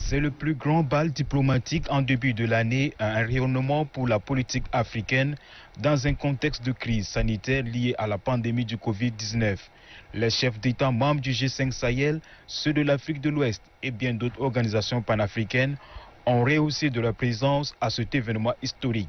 C'est le plus grand bal diplomatique en début de l'année, un rayonnement pour la politique africaine dans un contexte de crise sanitaire liée à la pandémie du Covid-19. Les chefs d'État membres du G5 Sahel, ceux de l'Afrique de l'Ouest et bien d'autres organisations panafricaines ont rehaussé de leur présence à cet événement historique.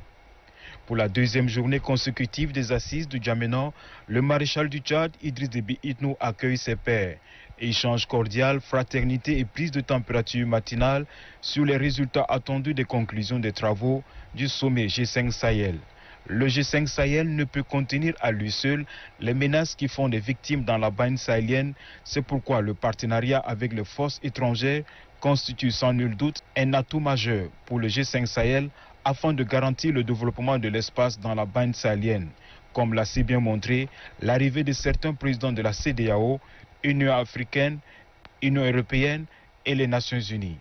Pour la deuxième journée consécutive des assises de Djamena, le maréchal du Tchad, Idriss Déby Itno, accueille ses pairs. Échange cordial, fraternité et prise de température matinale sur les résultats attendus des conclusions des travaux du sommet G5 Sahel. Le G5 Sahel ne peut contenir à lui seul les menaces qui font des victimes dans la banne sahélienne. C'est pourquoi le partenariat avec les forces étrangères constitue sans nul doute un atout majeur pour le G5 Sahel afin de garantir le développement de l'espace dans la banne sahélienne. Comme l'a si bien montré l'arrivée de certains présidents de la CEDEAO, Union africaine, Union européenne et les Nations unies.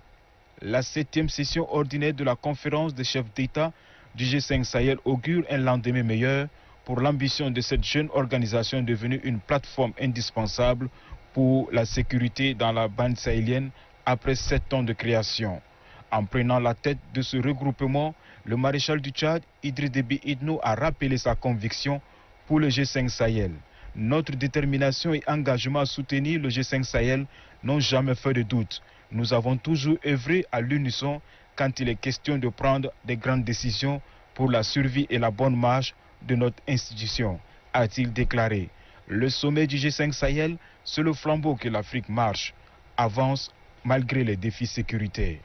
La 7e session ordinaire de la conférence des chefs d'État du G5 Sahel augure un lendemain meilleur pour l'ambition de cette jeune organisation devenue une plateforme indispensable pour la sécurité dans la bande sahélienne après 7 ans de création. En prenant la tête de ce regroupement, le maréchal du Tchad, Idriss Déby Itno, a rappelé sa conviction pour le G5 Sahel. Notre détermination et engagement à soutenir le G5 Sahel n'ont jamais fait de doute. Nous avons toujours œuvré à l'unisson quand il est question de prendre des grandes décisions pour la survie et la bonne marche de notre institution, a-t-il déclaré. Le sommet du G5 Sahel, c'est le flambeau que l'Afrique marche, avance malgré les défis sécuritaires.